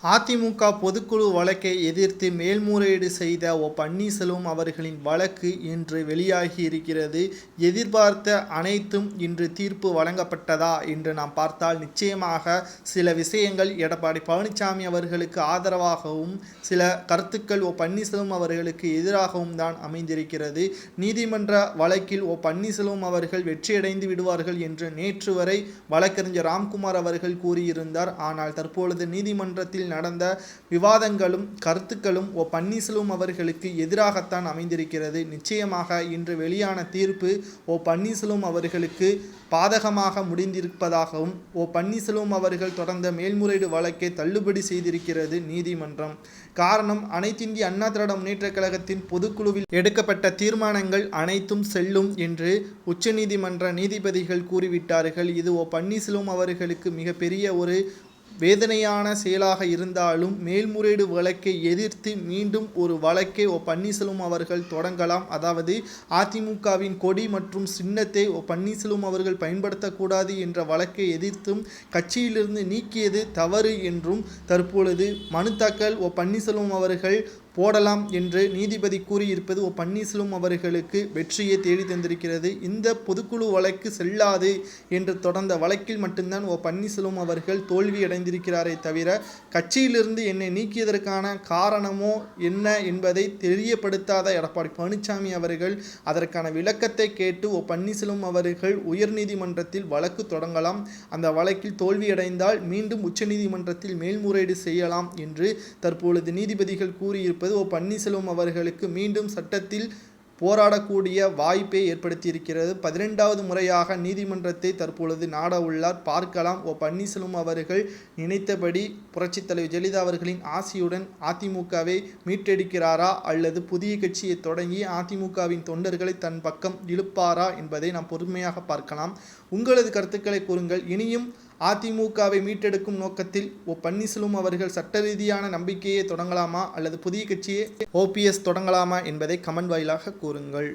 அதிமுக பொதுக்குழு வழக்கை எதிர்த்து மேல்முறையீடு செய்த பன்னீர்செல்வம் அவர்களின் வழக்கு இன்று வெளியாகி இருக்கிறது. எதிர்பார்த்த அனைத்தும் இன்று தீர்ப்பு வழங்கப்பட்டதா என்று நாம் பார்த்தால் நிச்சயமாக சில விஷயங்கள் எடப்பாடி பழனிசாமி அவர்களுக்கு ஆதரவாகவும் சில கருத்துக்கள் பன்னீர்செல்வம் அவர்களுக்கு எதிராகவும் தான் அமைந்திருக்கிறது. நீதிமன்ற வழக்கில் பன்னீர்செல்வம் அவர்கள் வெற்றியடைந்து விடுவார்கள் என்று நேற்று வரை வழக்கறிஞர் ராம்குமார் அவர்கள் கூறியிருந்தார். ஆனால் தற்பொழுது நீதிமன்றத்தில் நடந்த விவாதங்களும் கருத்துக்களும் பன்னீர்செல்வம் அவர்களுக்கு எதிராகத்தான் அமைந்திருக்கிறது. நிச்சயமாக இன்று வெளியான தீர்ப்பு பன்னீர்செல்வம் அவர்களுக்கு பாதகமாக முடிந்திருப்பதாகவும் பன்னீர்செல்வம் அவர்கள் தொடர்ந்த மேல்முறையீடு வழக்கை தள்ளுபடி செய்திருக்கிறது நீதிமன்றம். காரணம், அனைத்திந்திய அண்ணா திராவிட முன்னேற்றக் கழகத்தின் பொதுக்குழுவில் எடுக்கப்பட்ட தீர்மானங்கள் அனைத்தும் செல்லும் என்று உச்சநீதிமன்ற நீதிபதிகள் கூறிவிட்டார்கள். இது பன்னீர்செல்வம் அவர்களுக்கு மிகப்பெரிய ஒரு வேதனையான செயலாக இருந்தாலும் மேல்முறையீடு வழக்கை எதிர்த்து மீண்டும் ஒரு வழக்கை பன்னீர்செல்வம் அவர்கள் தொடங்கலாம். அதாவது அதிமுகவின் கொடி மற்றும் சின்னத்தை பன்னீர்செல்வம் அவர்கள் பயன்படுத்தக்கூடாது என்ற வழக்கை எதிர்த்தும் கட்சியிலிருந்து நீக்கியது தவறு என்றும் தற்பொழுது மனு தாக்கல் பன்னீர்செல்வம் அவர்கள் போடலாம் என்று நீதிபதி கூறியிருப்பது பன்னீர்செல்வம் அவர்களுக்கு வெற்றியை தேடி தந்திருக்கிறது. இந்த பொதுக்குழு வழக்கு செல்லாது என்று தொடர்ந்த வழக்கில் மட்டும்தான் பன்னீர்செல்வம் அவர்கள் தோல்வியடைந்திருக்கிறாரே தவிர கட்சியிலிருந்து என்னை நீக்கியதற்கான காரணமோ என்ன என்பதை தெரியப்படுத்தாத எடப்பாடி பழனிசாமி அவர்கள் அதற்கான விளக்கத்தை கேட்டு பன்னீர்செல்வம் அவர்கள் உயர்நீதிமன்றத்தில் வழக்கு தொடங்கலாம். அந்த வழக்கில் தோல்வியடைந்தால் மீண்டும் உச்சநீதிமன்றத்தில் மேல்முறையீடு செய்யலாம் என்று தற்பொழுது நீதிபதிகள் கூறியிருப்பது பன்னீர்செல்வம் அவர்களுக்கு மீண்டும் சட்டத்தில் போராடக்கூடிய வாய்ப்பை ஏற்படுத்தியிருக்கிறது. 12வது முறையாக நீதிமன்றத்தை தற்பொழுது நாட உள்ளார். பார்க்கலாம் பன்னீர்செல்வம் அவர்கள் நினைத்தபடி புரட்சித் தலைவர் ஜெயலலிதா அவர்களின் ஆசியுடன் அதிமுகவை மீட்டெடுக்கிறாரா அல்லது புதிய கட்சியை தொடங்கி அதிமுகவின் தொண்டர்களை தன் பக்கம் இழுப்பாரா என்பதை நாம் பொறுமையாக பார்க்கலாம். உங்களது கருத்துக்களை கூறுங்கள். இனியும் அதிமுகவை மீட்டெடுக்கும் நோக்கத்தில் பன்னீர்செல்வம் அவர்கள் சட்ட ரீதியான நம்பிக்கையை தொடங்கலாமா அல்லது புதிய கட்சியை OPS தொடங்கலாமா என்பதை கமெண்ட் வாயிலாக கூறுங்கள்.